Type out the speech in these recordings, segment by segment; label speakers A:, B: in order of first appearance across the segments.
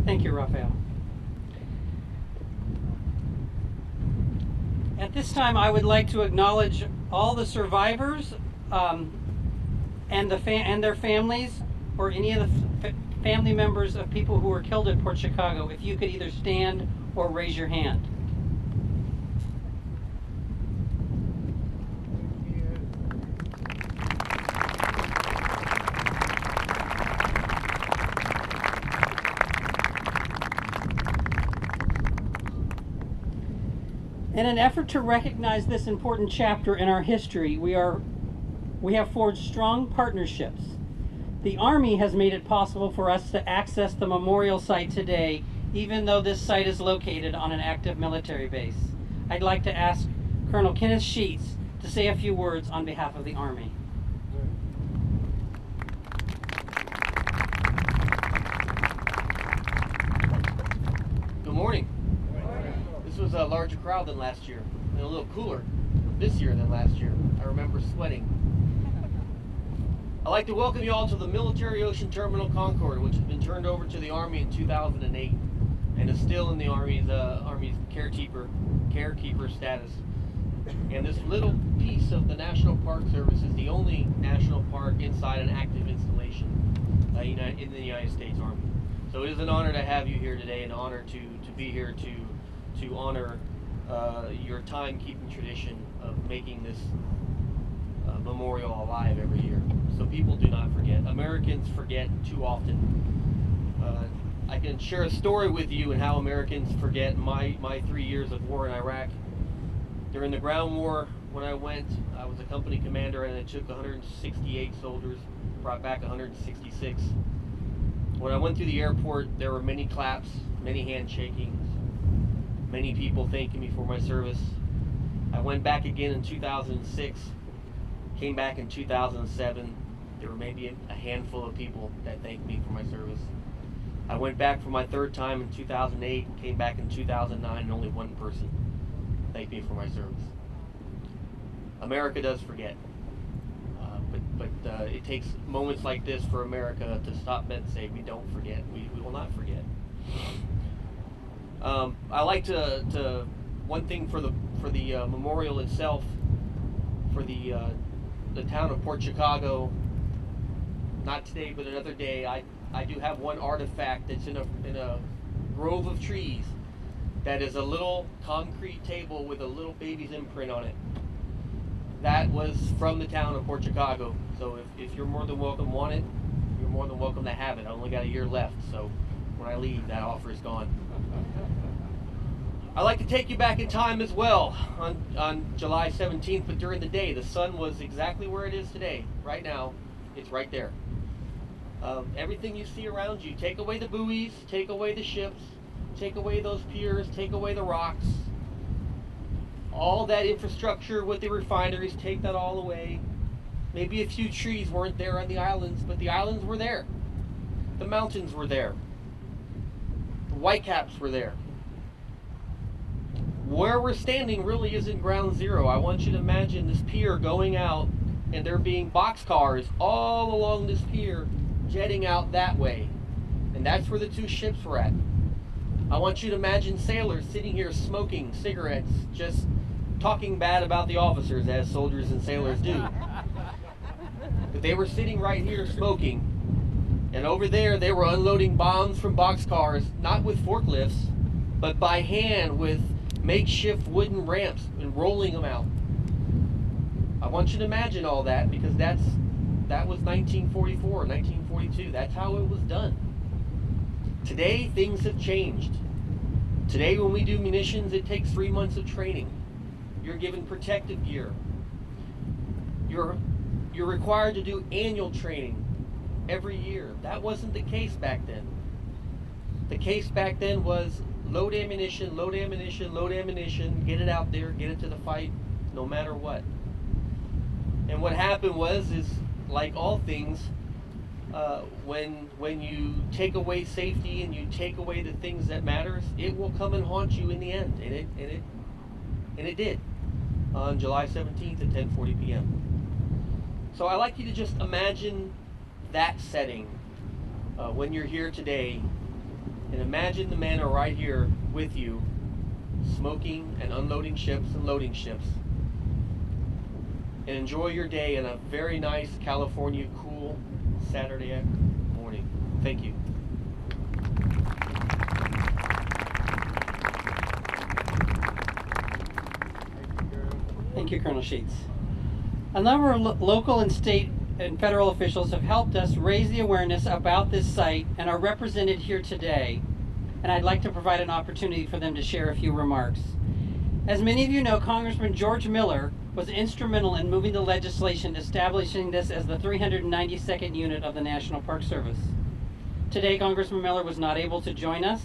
A: Thank you, Raphael. At this time, I would like to acknowledge all the survivors and their families, or any of the family members of people who were killed at Port Chicago. If you could either stand or raise your hand. In an effort to recognize this important chapter in our history, we have forged strong partnerships. The Army has made it possible for us to access the memorial site today, even though this site is located on an active military base. I'd like to ask Colonel Kenneth Sheets to say a few words on behalf of the Army.
B: Good morning. This was a larger crowd than last year, and a little cooler this year than last year. I remember sweating. I'd like to welcome you all to the Military Ocean Terminal Concord, which has been turned over to the Army in 2008 and is still in the Army's caretaker status. And this little piece of the National Park Service is the only national park inside an active installation in the United States Army. So it is an honor to have you here today, an honor to be here to honor your time-keeping tradition of making this memorial alive every year. So people do not forget. Americans forget too often. I can share a story with you and how Americans forget my 3 years of war in Iraq. During the ground war, when I went, I was a company commander, and it took 168 soldiers, brought back 166. When I went through the airport, there were many claps, many handshakings, many people thanking me for my service. I went back again in 2006, came back in 2007. There were maybe a handful of people that thanked me for my service. I went back for my third time in 2008, came back in 2009, and only one person thanked me for my service. America does forget. But it takes moments like this for America to stop and say, we don't forget. We will not forget. I like to one thing for the memorial itself, for the town of Port Chicago. Not today, but another day. I do have one artifact that's in a grove of trees. That is a little concrete table with a little baby's imprint on it. That was from the town of Port Chicago. So if you're more than welcome want it, you're more than welcome to have it. I only got a year left, so when I leave, that offer is gone. I'd like to take you back in time as well on July 17th, but during the day. The sun was exactly where it is today. Right now, it's right there. Everything you see around you, take away the buoys, take away the ships, take away those piers, take away the rocks. All that infrastructure with the refineries, take that all away. Maybe a few trees weren't there on the islands, but the islands were there. The mountains were there. The whitecaps were there. Where we're standing really isn't ground zero. I want you to imagine this pier going out and there being boxcars all along this pier jetting out that way. And that's where the two ships were at. I want you to imagine sailors sitting here smoking cigarettes, just talking bad about the officers, as soldiers and sailors do. But they were sitting right here smoking, and over there they were unloading bombs from boxcars, not with forklifts, but by hand with makeshift wooden ramps and rolling them out. I want you to imagine all that, because that was 1944, 1942. That's how it was done. Today, things have changed. Today, when we do munitions, it takes 3 months of training. You're given protective gear. You're required to do annual training every year. That wasn't the case back then. The case back then was load ammunition, load ammunition, load ammunition, get it out there, get it to the fight, no matter what. And what happened was, like all things, when you take away safety and you take away the things that matters, it will come and haunt you in the end. And it did on July 17th at 10:40 p.m. So I like you to just imagine that setting when you're here today, And imagine the men are right here with you, smoking and unloading ships and loading ships. And enjoy your day in a very nice California cool Saturday morning. Thank you.
A: Thank you, Colonel Sheets. A number of local and state and federal officials have helped us raise the awareness about this site and are represented here today. And I'd like to provide an opportunity for them to share a few remarks. As many of you know, Congressman George Miller was instrumental in moving the legislation establishing this as the 392nd unit of the National Park Service. Today, Congressman Miller was not able to join us,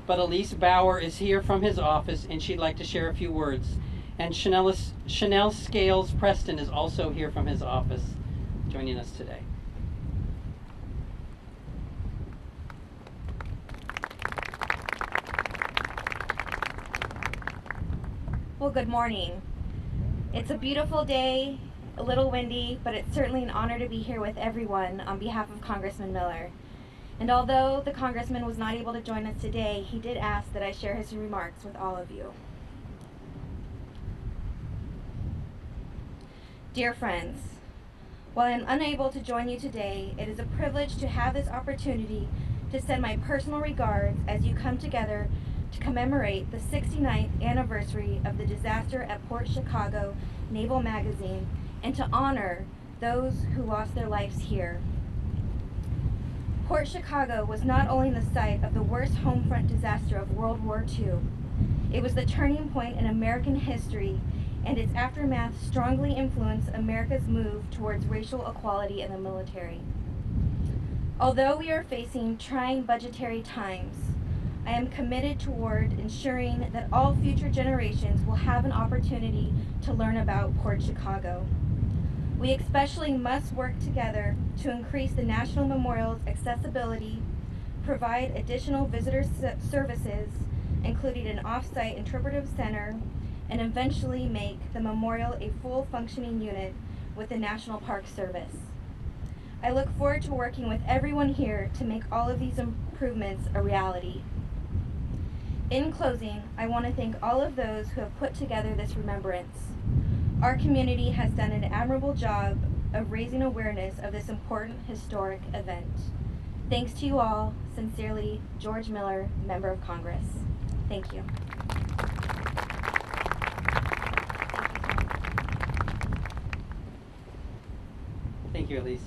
A: but Elise Bauer is here from his office and she'd like to share a few words. And Chanel Scales Preston is also here from his office, joining us today.
C: Well, good morning. It's a beautiful day, a little windy, but it's certainly an honor to be here with everyone on behalf of Congressman Miller. And although the Congressman was not able to join us today, he did ask that I share his remarks with all of you. Dear friends, while I am unable to join you today, it is a privilege to have this opportunity to send my personal regards as you come together to commemorate the 69th anniversary of the disaster at Port Chicago Naval Magazine and to honor those who lost their lives here. Port Chicago was not only the site of the worst homefront disaster of World War II, it was the turning point in American history, and its aftermath strongly influenced America's move towards racial equality in the military. Although we are facing trying budgetary times, I am committed toward ensuring that all future generations will have an opportunity to learn about Port Chicago. We especially must work together to increase the National Memorial's accessibility, provide additional visitor services, including an off-site interpretive center, and eventually make the memorial a full functioning unit with the National Park Service. I look forward to working with everyone here to make all of these improvements a reality. In closing, I want to thank all of those who have put together this remembrance. Our community has done an admirable job of raising awareness of this important historic event. Thanks to you all. Sincerely, George Miller, Member of Congress. Thank you.
A: Thank you, Elise.